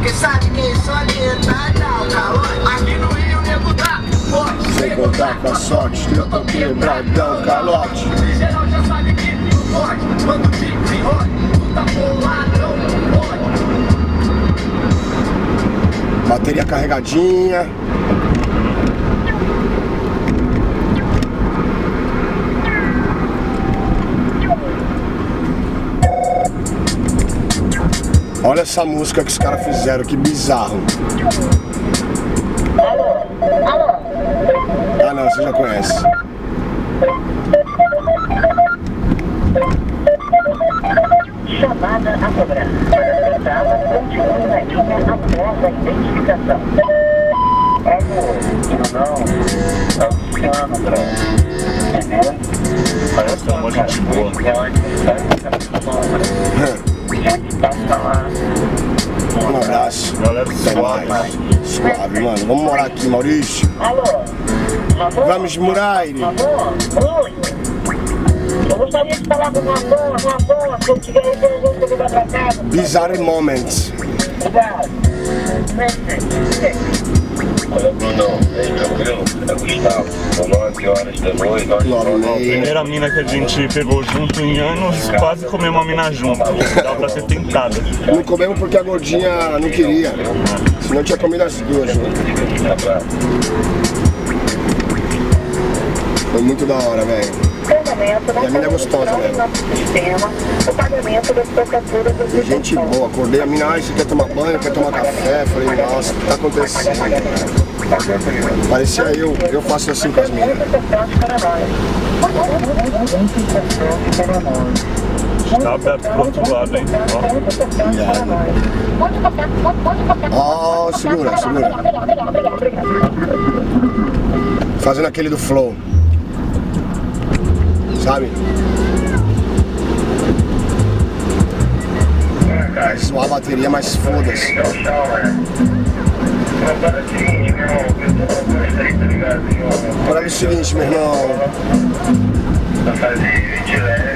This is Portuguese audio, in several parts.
Quem sabe quem só tá o calor. Aqui no Rio nego tá forte. Sem contar com a sorte, eu tô quebradão, calote. Em geral já sabe que tu pode. Quando te desenrola, tu tá boladão, pode. Bateria carregadinha. Olha essa música que os caras fizeram, que bizarro. Ah não, você já conhece. Chamada a cobrar. Para acertá-la, continue na linha após a identificação. Alô, tudo bom? Tá funcionando, André. Entendeu? Parece uma gente boa. Um abraço. Galera, Até mais. Suave, mano. Vamos morar aqui, Maurício. Alô? Vamos morar. Oi. Eu gostaria de falar com uma boa, se eu tiver aí, eu vou ligar pra casa. Bizarre Moments. Obrigado. Olha, Bruno, bem tranquilo? É Gustavo. São 9 horas da noite. A primeira mina que a gente pegou junto em anos, quase comemos uma mina junto. Dá pra ser tentada. Não comemos porque a gordinha não queria. Senão tinha comido as duas. Foi muito da hora, velho. E a mina é gostosa mesmo. O pagamento das prefeituras do E gente boa, acordei a mina, você quer tomar banho, quer tomar café? Falei, nossa, o que tá acontecendo? Parecia eu faço assim com as minas. Tá aberto pro outro lado, hein? Ó, segura. Fazendo aquele do flow. Sabe? Vai zoar a bateria, mas foda-se. Olha o seguinte, meu irmão.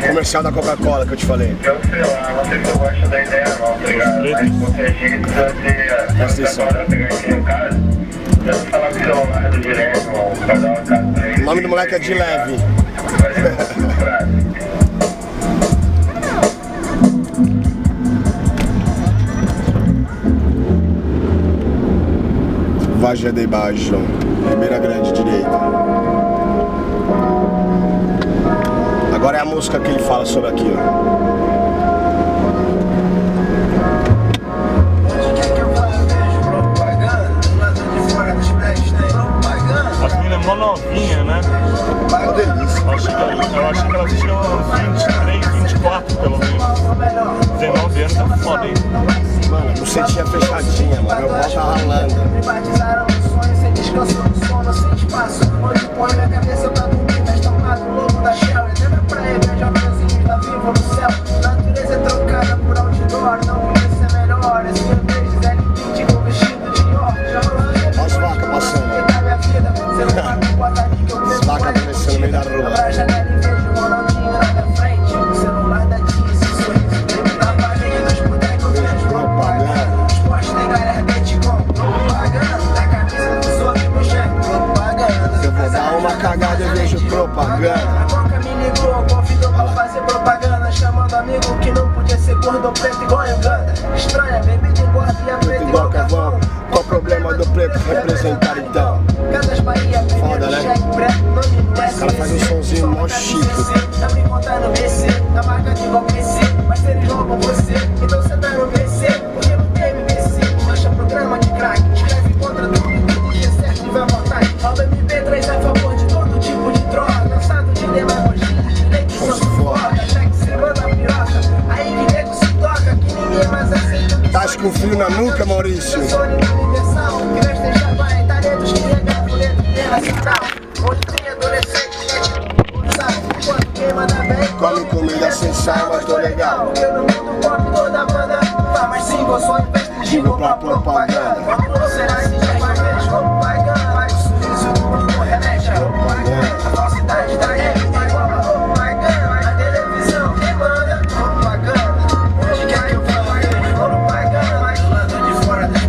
Comercial da Coca-Cola que eu te falei. Eu sei lá, não sei se eu gosto da ideia não, tá ligado? Mas qualquer jeito vai ter. Presta atenção. Pegar aqui em casa. Eu vou falar pro celular do direto, irmão. Pra dar uma casa pra ele. O nome do moleque é de leve. Vagem de baixo, Ribeira Grande, direita. Agora é a música que ele fala sobre aquilo. As meninas mó novinha, né? Uma delícia. Eu acho que elas tinham 23, 24 pelo menos. 19 anos tá foda, hein? Mano, bucetinha fechadinha, mano. Meu pau tá ralando. Privatizaram os sonhos, sem descanso, no sono, sem espaço. Onde põe minha cabeça pra dormir, tá estampado o logo da Shell. Entra na praia, vejo aviãozinhos da viva no céu. Natureza é trocada por outdoor, não podia ser melhor. Esse meu beijo, Zé Limpite com vestido de ó. Já rolando Olha as vacas passando. As vacas aparecendo no meio da rua. Abra a janela e vejo o Ronaldinho na minha frente. O celular da Tia, esse sorriso dele na página dos botecos, vejo propaganda. Esporte tem galera com propaganda. Da camisa dos outros no cheque, propaganda. Eu vou dar uma cagada e vejo propaganda. A Coca me ligou, convidou pra fazer propaganda. Chamando amigo que não podia ser gordo ou preto igual a Uganda. Estranha, bebida engorda e a preta igual carvão. Qual o problema do preto representar então? Casas Bahia, Foda, né? cheque preto, nome do Os caras fazem um sonzinho mó chique. Tá me contando BC, tá marcado igual PC. Mas eles roubam você, então você tá no BC. Porque não tem MBC, acha programa de crack. Escreve contra tudo que dia certo e vai votar. Ao MP3 a favor de todo tipo de droga. Cansado de demagogia, direito só foda. Cheque se manda piroca, aí que nego se toca. Que ninguém mais aceita. Tá com frio na nuca, Maurício? Universal, que nós deixa vai, talentos que regam boleto pela central. Onde tem adolescente, sabe? Quando quem manda bem, Come comida sem sal, mas tô legal. porque no mundo pop toda banda faz, mas sim, eu sou investigível pra propaganda. Ou será que já vai ver propaganda? Mas o sorriso do mundo remete a propaganda. A falsidade da época é igual a propaganda. A televisão que manda propaganda. Onde quer que eu fale, propaganda. Mas do lado de fora das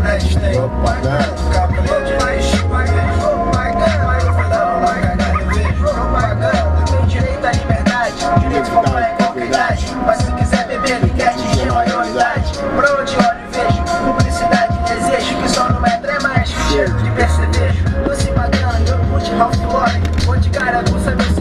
identidade, qualidade. Mas se quiser beber, ninguém atinge a maioridade. Pra onde olho e vejo publicidade e desejo, que só no metro é mais cheiro de percevejo. Doce padrão, iogurte, Ralph Lauren, onde cara, tu sabe